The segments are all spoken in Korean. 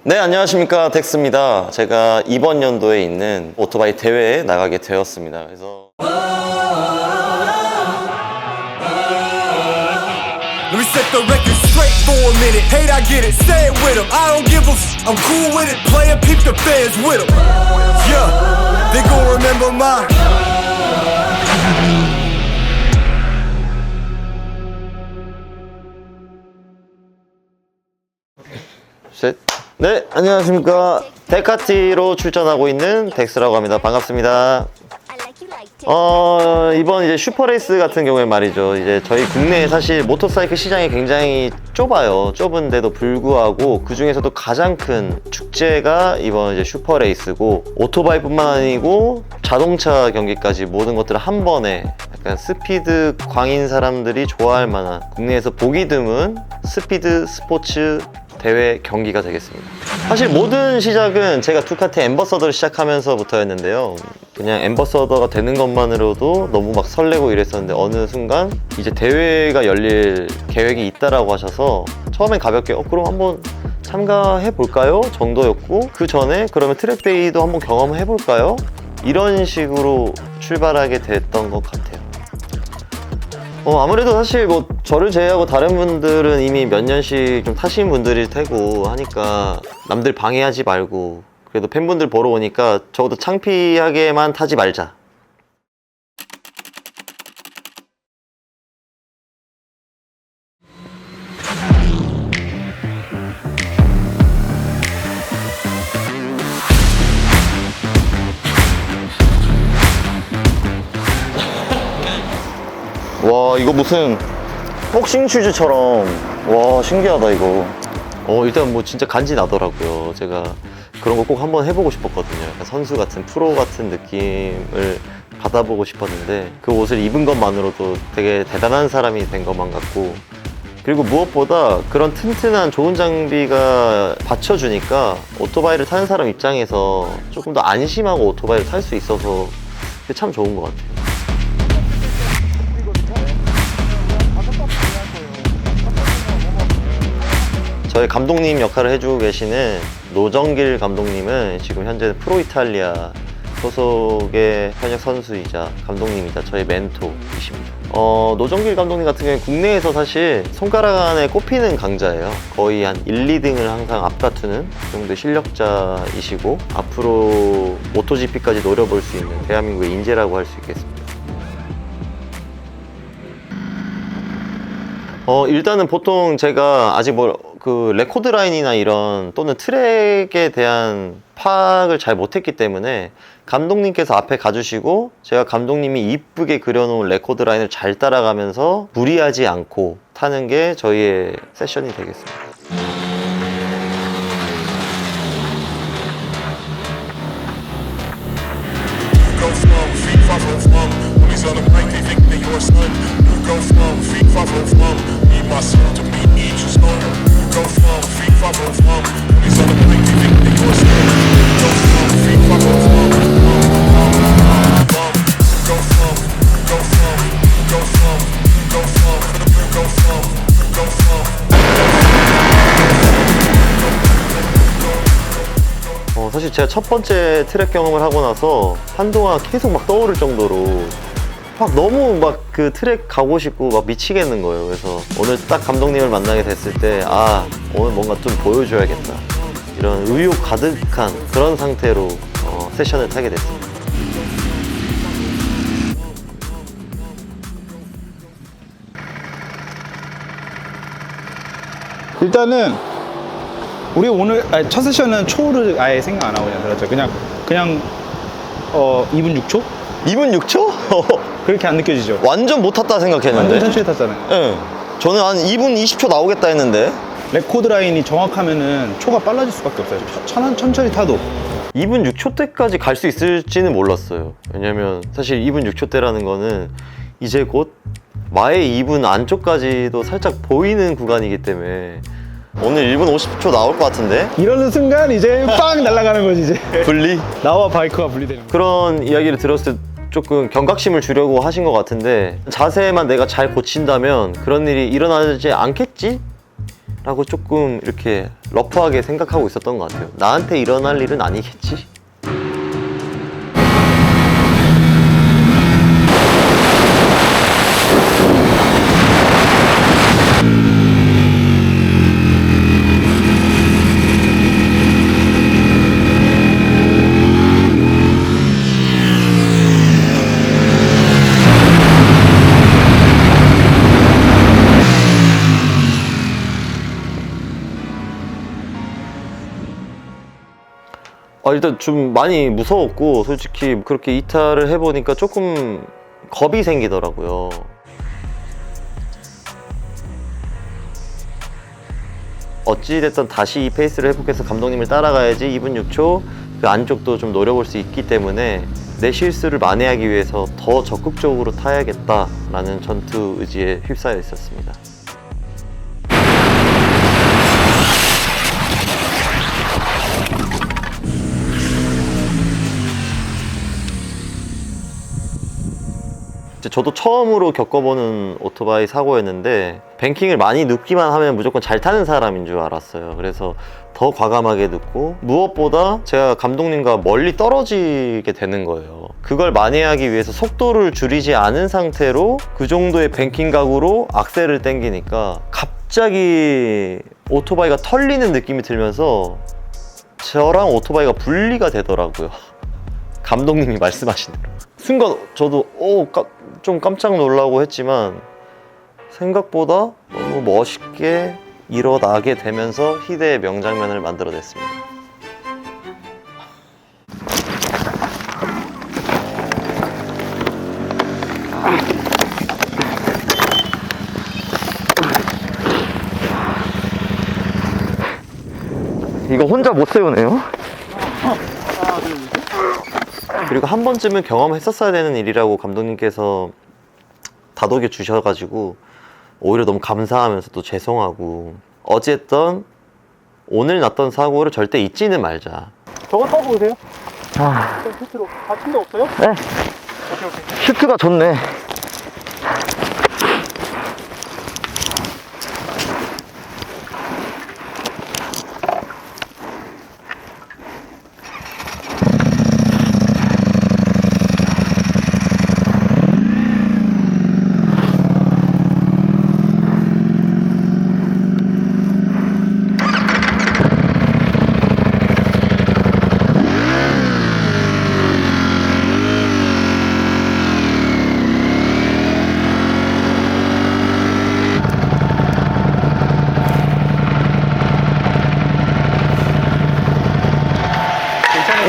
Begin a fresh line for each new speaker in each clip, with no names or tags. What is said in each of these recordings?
네, 안녕하십니까. 덱스입니다. 제가 이번 연도에 있는 오토바이 대회에 나가게 되었습니다. 그래서
Let me set the record straight for a minute. Hate, I get it, say it with 'em. I don't give a f. I'm cool with it. Play and peep the fans with 'em. Yeah, they gon' remember my.
셋. 네, 안녕하십니까. 데카티로 출전하고 있는 덱스라고 합니다. 반갑습니다. 이번 이제 슈퍼레이스 같은 경우에 말이죠. 이제 저희 국내에 사실 모터사이클 시장이 굉장히 좁아요. 좁은데도 불구하고 그 중에서도 가장 큰 축제가 이번 이제 슈퍼레이스고, 오토바이뿐만 아니고 자동차 경기까지 모든 것들을 한 번에 약간 스피드 광인 사람들이 좋아할 만한, 국내에서 보기 드문 스피드 스포츠 대회 경기가 되겠습니다. 사실 모든 시작은 제가 두카티 앰버서더를 시작하면서부터였는데요. 그냥 앰버서더가 되는 것만으로도 너무 막 설레고 이랬었는데, 어느 순간 이제 대회가 열릴 계획이 있다라고 하셔서 처음엔 가볍게 그럼 한번 참가해 볼까요? 정도였고, 그 전에 그러면 트랙데이도 한번 경험해 볼까요? 이런 식으로 출발하게 됐던 것 같아요. 아무래도 사실 뭐 저를 제외하고 다른 분들은 이미 몇 년씩 좀 타신 분들일 테고 하니까 남들 방해하지 말고, 그래도 팬분들 보러 오니까 적어도 창피하게만 타지 말자. 와, 이거 무슨 복싱 슈즈처럼, 와, 신기하다 이거. 일단 뭐 진짜 간지 나더라고요. 제가 그런 거 꼭 한번 해보고 싶었거든요. 약간 선수 같은, 프로 같은 느낌을 받아보고 싶었는데, 그 옷을 입은 것만으로도 되게 대단한 사람이 된 것만 같고, 그리고 무엇보다 그런 튼튼한 좋은 장비가 받쳐주니까 오토바이를 타는 사람 입장에서 조금 더 안심하고 오토바이를 탈 수 있어서 그게 참 좋은 것 같아요. 저희 감독님 역할을 해주고 계시는 노정길 감독님은 지금 현재 프로 이탈리아 소속의 현역 선수이자 감독님이자 저희 멘토이십니다. 노정길 감독님 같은 경우는 국내에서 사실 손가락 안에 꼽히는 강자예요. 거의 한 1, 2등을 항상 앞다투는 정도의 실력자이시고, 앞으로 모토GP까지 노려볼 수 있는 대한민국의 인재라고 할 수 있겠습니다. 일단은 보통 제가 아직 그 레코드 라인이나 이런 또는 트랙에 대한 파악을 잘 못했기 때문에 감독님께서 앞에 가주시고, 제가 감독님이 이쁘게 그려놓은 레코드 라인을 잘 따라가면서 무리하지 않고 타는 게 저희의 세션이 되겠습니다. 사실 제가 첫 번째 트랙 경험을 하고 나서 한동안 계속 막 떠오를 정도로 막 너무 막 그 트랙 가고 싶고 막 미치겠는 거예요. 그래서 오늘 딱 감독님을 만나게 됐을 때, 오늘 뭔가 좀 보여줘야겠다, 이런 의욕 가득한 그런 상태로 세션을 타게 됐습니다.
일단은 우리 오늘 첫 세션은 초를 아예 생각 안 하고 그냥 들었죠. 그냥 2분 6초?
2분 6초?
그렇게 안 느껴지죠?
완전 못 탔다 생각했는데.
완전 천천히 탔잖아요.
네. 저는 한 2분 20초 나오겠다 했는데.
레코드 라인이 정확하면은 초가 빨라질 수밖에 없어요. 천천히 타도.
2분 6초 때까지 갈 수 있을지는 몰랐어요. 왜냐면 사실 2분 6초 때라는 거는 이제 곧 마의 2분 안쪽까지도 살짝 보이는 구간이기 때문에 오늘 1분 50초 나올 것 같은데?
이러는 순간 이제 빵 날아가는 거지 이제.
분리?
나와 바이크가 분리되는 거.
그런 이야기를 들었을 때 조금 경각심을 주려고 하신 것 같은데, 자세만 내가 잘 고친다면 그런 일이 일어나지 않겠지? 라고 조금 이렇게 러프하게 생각하고 있었던 것 같아요. 나한테 일어날 일은 아니겠지? 일단 좀 많이 무서웠고, 솔직히 그렇게 이탈을 해보니까 조금 겁이 생기더라고요. 어찌됐든 다시 이 페이스를 회복해서 감독님을 따라가야지 2분 6초 그 안쪽도 좀 노려볼 수 있기 때문에 내 실수를 만회하기 위해서 더 적극적으로 타야겠다라는 전투 의지에 휩싸여 있었습니다. 저도 처음으로 겪어보는 오토바이 사고였는데 뱅킹을 많이 눕기만 하면 무조건 잘 타는 사람인 줄 알았어요. 그래서 더 과감하게 눕고, 무엇보다 제가 감독님과 멀리 떨어지게 되는 거예요. 그걸 만회하기 위해서 속도를 줄이지 않은 상태로 그 정도의 뱅킹 각으로 악셀을 당기니까 갑자기 오토바이가 털리는 느낌이 들면서 저랑 오토바이가 분리가 되더라고요. 감독님이 말씀하신 대로. 순간 저도 좀 깜짝 놀라고 했지만 생각보다 너무 멋있게 일어나게 되면서 희대의 명장면을 만들어냈습니다. 이거 혼자 못 세우네요. 그리고 한 번쯤은 경험했었어야 되는 일이라고 감독님께서 다독여 주셔가지고 오히려 너무 감사하면서도 죄송하고, 어쨌든 오늘 났던 사고를 절대 잊지는 말자.
저거 타고 오세요?
아,
슈트로. 다친 데 없어요?
네.
오케이.
슈트가 좋네.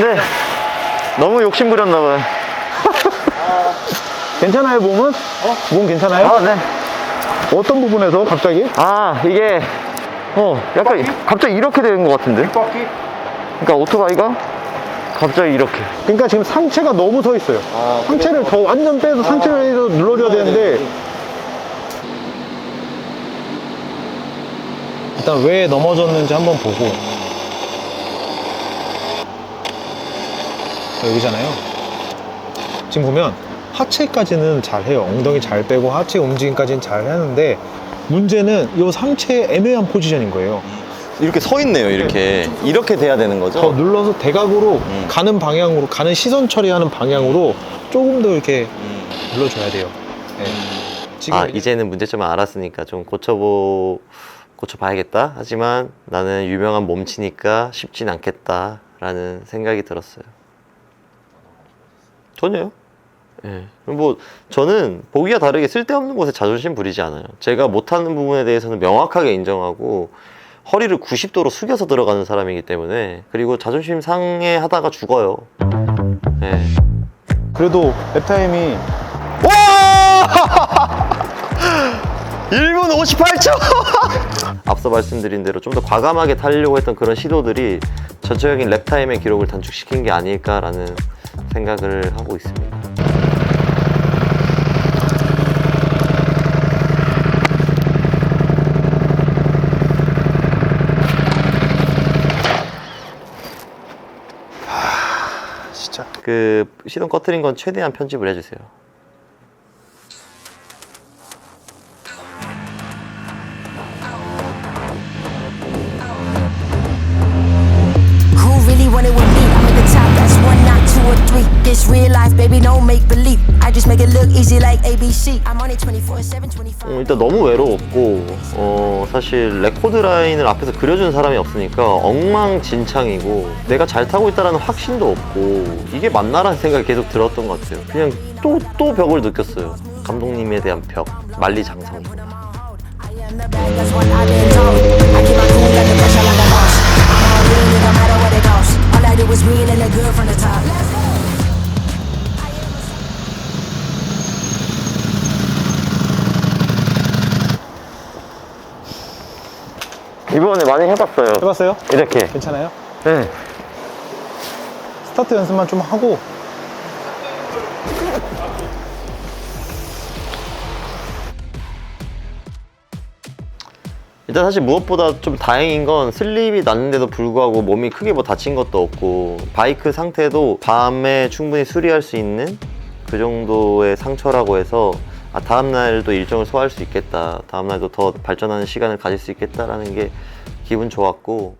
네. 너무 욕심부렸나봐요.
괜찮아요, 몸은? 몸 괜찮아요?
아, 네.
어떤 부분에서 갑자기?
이게, 약간 갑자기 이렇게 되는 것 같은데?
바퀴?
그러니까 오토바이가 갑자기 이렇게.
그러니까 지금 상체가 너무 서 있어요. 상체를 더 완전 빼서 상체를 눌러줘야 되는데. 일단 왜 넘어졌는지 한번 보고. 여기잖아요. 지금 보면 하체까지는 잘 해요. 엉덩이 잘 빼고 하체 움직임까지는 잘 하는데, 문제는 이 상체의 애매한 포지션인 거예요.
이렇게 서 있네요, 이렇게. 이렇게 돼야 되는 거죠?
더 눌러서 대각으로 가는 방향으로, 가는 시선 처리하는 방향으로 조금 더 이렇게 눌러줘야 돼요. 네. 지금
이제는 문제점을 알았으니까 좀 고쳐봐야겠다. 하지만 나는 유명한 몸치니까 쉽진 않겠다라는 생각이 들었어요. 전혀요. 예. 뭐 저는 보기와 다르게 쓸데없는 곳에 자존심 부리지 않아요. 제가 못하는 부분에 대해서는 명확하게 인정하고 허리를 90도로 숙여서 들어가는 사람이기 때문에, 그리고 자존심 상해 하다가 죽어요. 예.
그래도 랩타임이
1분 58초! 앞서 말씀드린 대로 좀 더 과감하게 타려고 했던 그런 시도들이 전체적인 랩타임의 기록을 단축시킨 게 아닐까라는 생각을 하고 있습니다.
진짜
그 시동 꺼트린 건 최대한 편집을 해주세요.
want it with me. I'm at the top, that's 1, not 2 or 3. This real life, baby, no make believe. I just make it look easy like ABC. I'm on it 24/7, 25.
일단 너무 외로웠고 사실 레코드 라인을 앞에서 그려준 사람이 없으니까 엉망진창이고 내가 잘 타고 있다는 확신도 없고 이게 맞나라는 생각이 계속 들었던 것 같아요. 그냥 또 벽을 느꼈어요. 감독님에 대한 벽, 만리장성.
I am the best, that's what I've been told. I keep my cool under pressure like a boss. I'm all in, no matter what it costs. All I do is win and look good from the top. Let's go.
이번에 많이 해봤어요.
해봤어요?
이렇게.
괜찮아요?
네.
스타트 연습만 좀 하고.
일단 사실 무엇보다 좀 다행인 건 슬립이 났는데도 불구하고 몸이 크게 뭐 다친 것도 없고 바이크 상태도 밤에 충분히 수리할 수 있는 그 정도의 상처라고 해서 다음날도 일정을 소화할 수 있겠다, 다음날도 더 발전하는 시간을 가질 수 있겠다라는 게 기분 좋았고.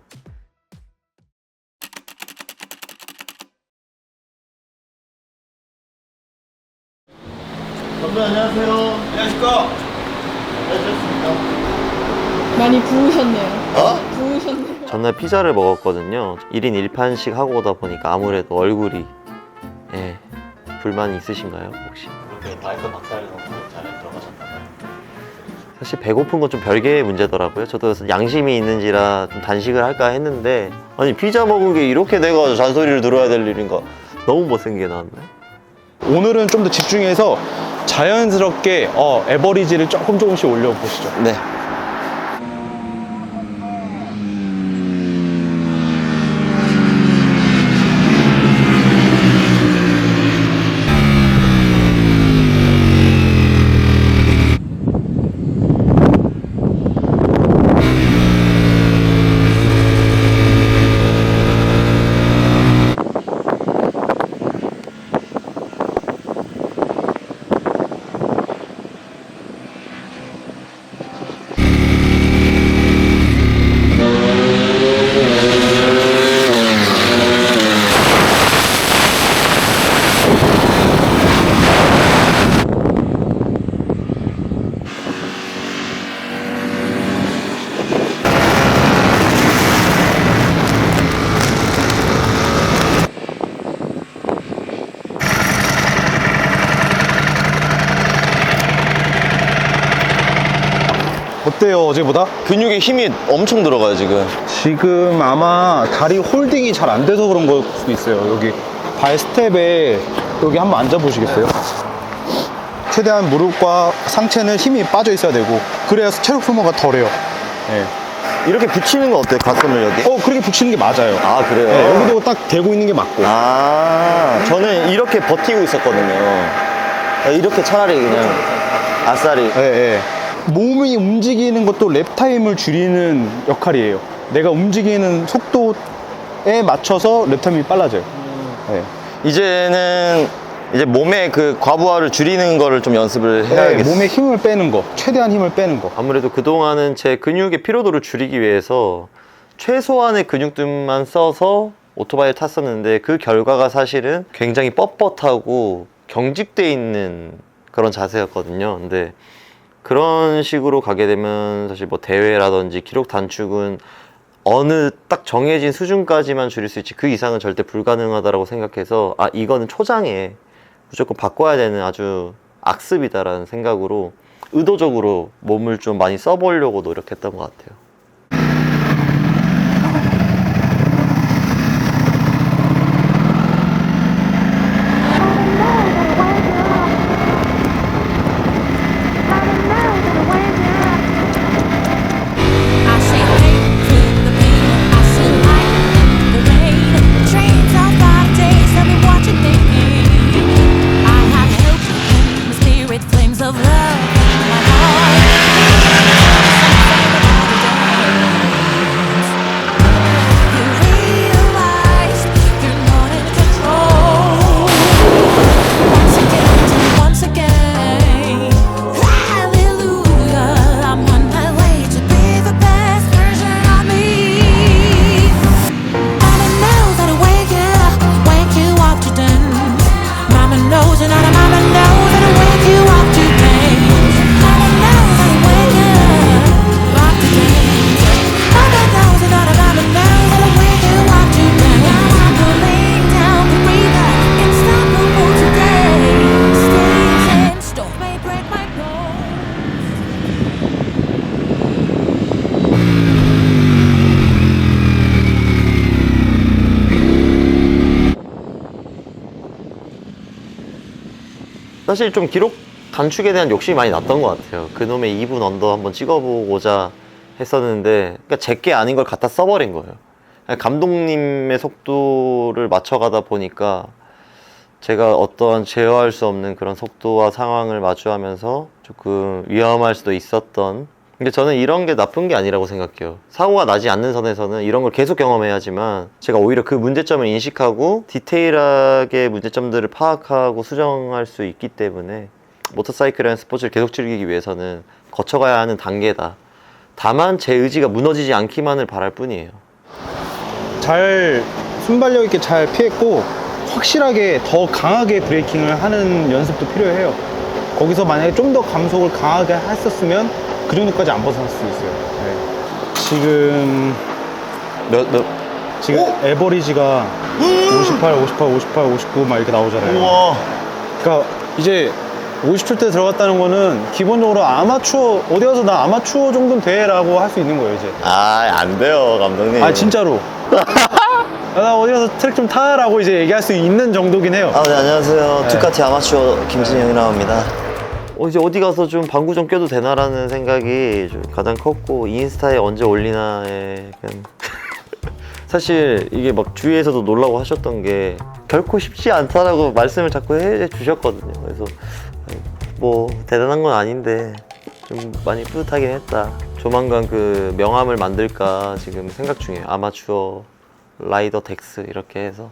선배 안녕하세요.
안녕하십니까.
많이 부으셨네요. 부으셨네요.
전날 피자를 먹었거든요. 1인 1판씩 하고 오다 보니까 아무래도 얼굴이 불만이 있으신가요 혹시?
그렇게 바이크 박살을 넣고 잘에 들어가셨나봐요.
사실 배고픈 건 좀 별개의 문제더라고요. 저도 양심이 있는지라 좀 단식을 할까 했는데 아니 피자 먹은 게 이렇게 내가 잔소리를 들어야 될 일인가. 너무 못생기게 나왔네.
오늘은 좀 더 집중해서 자연스럽게 에버리지를 조금씩 올려보시죠.
네.
어때요, 어제보다?
근육에 힘이 엄청 들어가요 지금.
지금 아마 다리 홀딩이 잘 안 돼서 그런 걸 수도 있어요. 여기 발 스텝에 여기 한번 앉아보시겠어요? 최대한 무릎과 상체는 힘이 빠져 있어야 되고 그래야 체력 소모가 덜해요. 네.
이렇게 붙이는 거 어때요? 가슴을 여기?
그렇게 붙이는 게 맞아요.
아 그래요?
네, 여기도 딱 대고 있는 게 맞고.
저는 이렇게 버티고 있었거든요. 이렇게 차라리 그냥 아싸리.
네, 네. 몸이 움직이는 것도 랩 타임을 줄이는 역할이에요. 내가 움직이는 속도에 맞춰서 랩 타임이 빨라져요. 네.
이제는 이제 몸의 그 과부하를 줄이는 거를 좀 연습을 해야겠어요.
몸에 힘을 빼는 거, 최대한 힘을 빼는 거.
아무래도 그동안은 제 근육의 피로도를 줄이기 위해서 최소한의 근육들만 써서 오토바이를 탔었는데 그 결과가 사실은 굉장히 뻣뻣하고 경직돼 있는 그런 자세였거든요. 근데 그런 식으로 가게 되면 사실 뭐 대회라든지 기록 단축은 어느 딱 정해진 수준까지만 줄일 수 있지 그 이상은 절대 불가능하다고 생각해서 이거는 초장에 무조건 바꿔야 되는 아주 악습이다라는 생각으로 의도적으로 몸을 좀 많이 써보려고 노력했던 것 같아요.
I say hey to the pain, I see light in the rain. Trains of 5 days, I've been watching thinking. I have helped in the spirit flames of love in my heart. Something about the
사실 좀 기록 단축에 대한 욕심이 많이 났던 것 같아요. 그놈의 2분 언더 한번 찍어보고자 했었는데 그러니까 제게 아닌 걸 갖다 써버린 거예요. 감독님의 속도를 맞춰가다 보니까 제가 어떠한 제어할 수 없는 그런 속도와 상황을 마주하면서 조금 위험할 수도 있었던. 근데 저는 이런 게 나쁜 게 아니라고 생각해요. 사고가 나지 않는 선에서는 이런 걸 계속 경험해야지만 제가 오히려 그 문제점을 인식하고 디테일하게 문제점들을 파악하고 수정할 수 있기 때문에 모터사이클이라는 스포츠를 계속 즐기기 위해서는 거쳐가야 하는 단계다. 다만 제 의지가 무너지지 않기만을 바랄 뿐이에요.
잘 순발력 있게 잘 피했고 확실하게 더 강하게 브레이킹을 하는 연습도 필요해요. 거기서 만약에 좀 더 감속을 강하게 했었으면 그 정도까지 안 벗어날 수 있어요. 네. 지금 에버리지가 58, 59 막 이렇게 나오잖아요.
우와.
그러니까 이제 57대 들어갔다는 거는 기본적으로 아마추어, 어디 가서 나 아마추어 정도는 돼 라고 할 수 있는 거예요 이제.
안 돼요, 감독님.
아 진짜로. 나 어디 가서 트랙 좀 타라고 이제 얘기할 수 있는 정도긴 해요.
네, 안녕하세요.
네.
두카티 아마추어 김진영이라고 합니다. 이제 어디 가서 좀 방구 좀 껴도 되나라는 생각이 좀 가장 컸고, 인스타에 언제 올리나에 약간 사실 이게 막 주위에서도 놀라고 하셨던 게 결코 쉽지 않다라고 말씀을 자꾸 해 주셨거든요. 그래서 뭐 대단한 건 아닌데 좀 많이 뿌듯하긴 했다. 조만간 그 명함을 만들까 지금 생각 중이에요. 아마추어 라이더 덱스 이렇게 해서.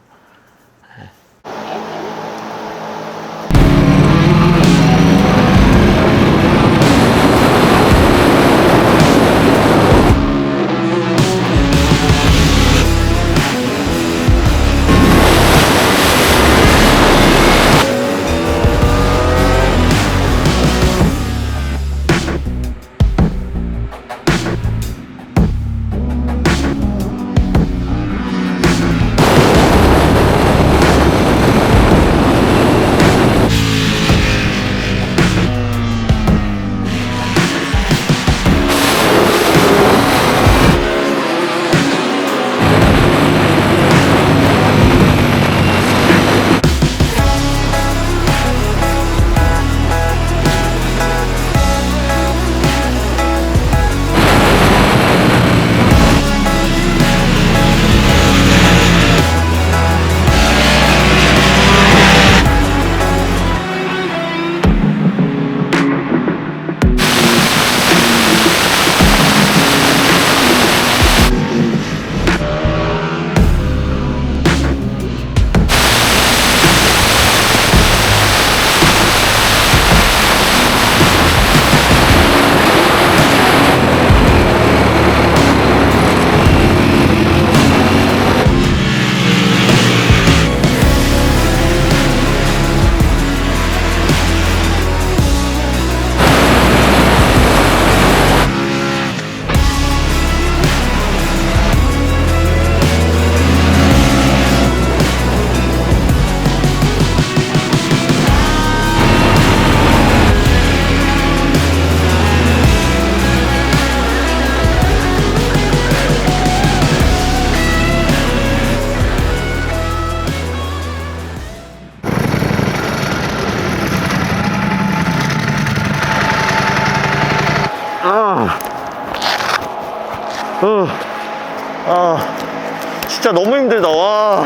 진짜 너무 힘들다. 와.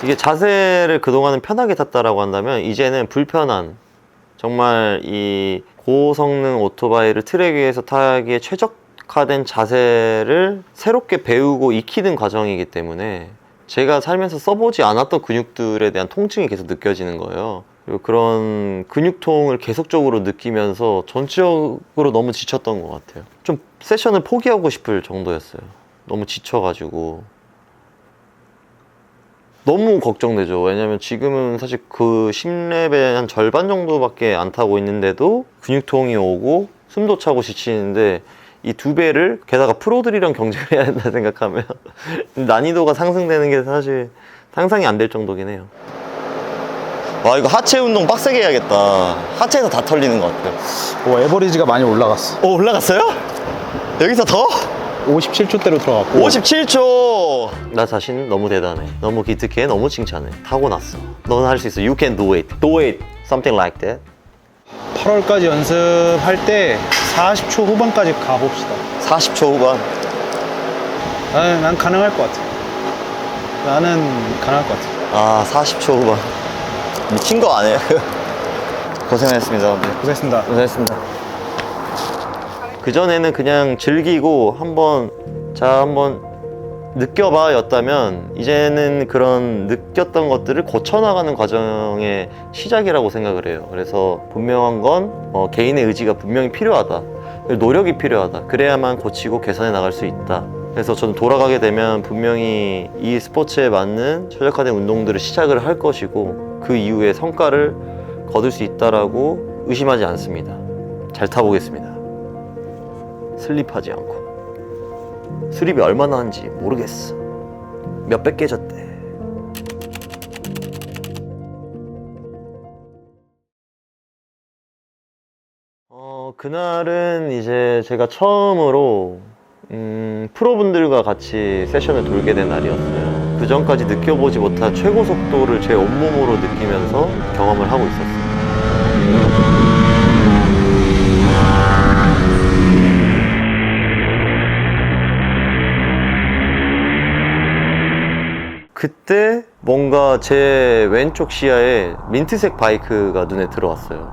이게 자세를 그동안은 편하게 탔다라고 한다면 이제는 불편한, 정말 이 고성능 오토바이를 트랙 위에서 타기에 최적화된 자세를 새롭게 배우고 익히는 과정이기 때문에 제가 살면서 써보지 않았던 근육들에 대한 통증이 계속 느껴지는 거예요. 그리고 그런 근육통을 계속적으로 느끼면서 전체적으로 너무 지쳤던 것 같아요. 좀 세션을 포기하고 싶을 정도였어요. 너무 지쳐가지고. 너무 걱정되죠. 왜냐면 지금은 사실 그 10렙의 한 절반 정도밖에 안 타고 있는데도 근육통이 오고 숨도 차고 지치는데 이 2배를 게다가 프로들이랑 경쟁을 해야 된다 생각하면 난이도가 상승되는 게 사실 상상이 안 될 정도긴 해요. 와, 이거 하체 운동 빡세게 해야겠다. 하체에서 다 털리는 것 같아요.
에버리지가 많이 올라갔어.
올라갔어요? 여기서 더?
57초대로 들어갔고
57초! 나 자신 너무 대단해. 너무 기특해. 너무 칭찬해. 타고났어. 너는 할 수 있어. You can do it. Do it. Something like that.
8월까지 연습할 때 40초 후반까지 가봅시다.
40초 후반.
난 가능할 것 같아. 나는 가능할 것 같아.
아, 40초 후반. 미친 거 아니에요? 고생하셨습니다.
고생했습니다.
고생했습니다. 그전에는 그냥 즐기고 한번 느껴봐 였다면 이제는 그런 느꼈던 것들을 고쳐나가는 과정의 시작이라고 생각을 해요. 그래서 분명한 건 개인의 의지가 분명히 필요하다. 노력이 필요하다. 그래야만 고치고 개선해 나갈 수 있다. 그래서 저는 돌아가게 되면 분명히 이 스포츠에 맞는 최적화된 운동들을 시작을 할 것이고 그 이후에 성과를 거둘 수 있다라고 의심하지 않습니다. 잘 타보겠습니다. 슬립하지 않고. 수립이 얼마나 한지 모르겠어. 몇백 깨졌대. 그날은 이제 제가 처음으로 프로분들과 같이 세션을 돌게 된 날이었어요. 그 전까지 느껴보지 못한 최고 속도를 제 온몸으로 느끼면서 경험을 하고 있었어요. 그때 뭔가 제 왼쪽 시야에 민트색 바이크가 눈에 들어왔어요.